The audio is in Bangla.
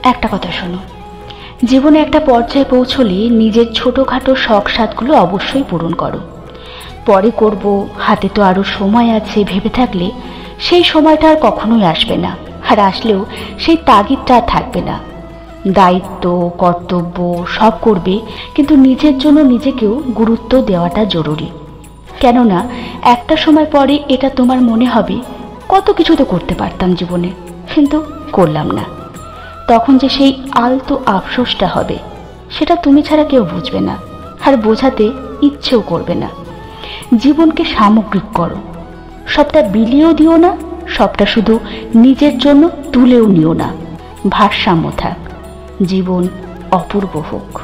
একটা কথা শোনো, জীবনে একটা পর্যায়ে পৌঁছলে নিজের ছোটোখাটো শখ সাধগুলো অবশ্যই পূরণ করো। পরে করব, হাতে তো আরও সময় আছে ভেবে থাকলে সেই সময়টা আর কখনোই আসবে না। আর আসলেও সেই তাগিদটা আর থাকবে না। দায়িত্ব, কর্তব্য সব করবে, কিন্তু নিজের জন্য নিজেকেও গুরুত্ব দেওয়াটা জরুরি। কেননা একটা সময় পরে এটা তোমার মনে হবে কত কিছু তো করতে পারতাম জীবনে, কিন্তু করলাম না। তখন যে সেই আলতো আফসোসটা হবে, সেটা তুমি ছাড়া কেউ বুঝবে না, আর বোঝাতে ইচ্ছেও করবে না। জীবনকে সামগ্রিক করো, সবটা বিলিয়েও দিও না, সবটা শুধু নিজের জন্য তুলেও নিও না। ভারসাম্য থাক, জীবন অপূর্ব হোক।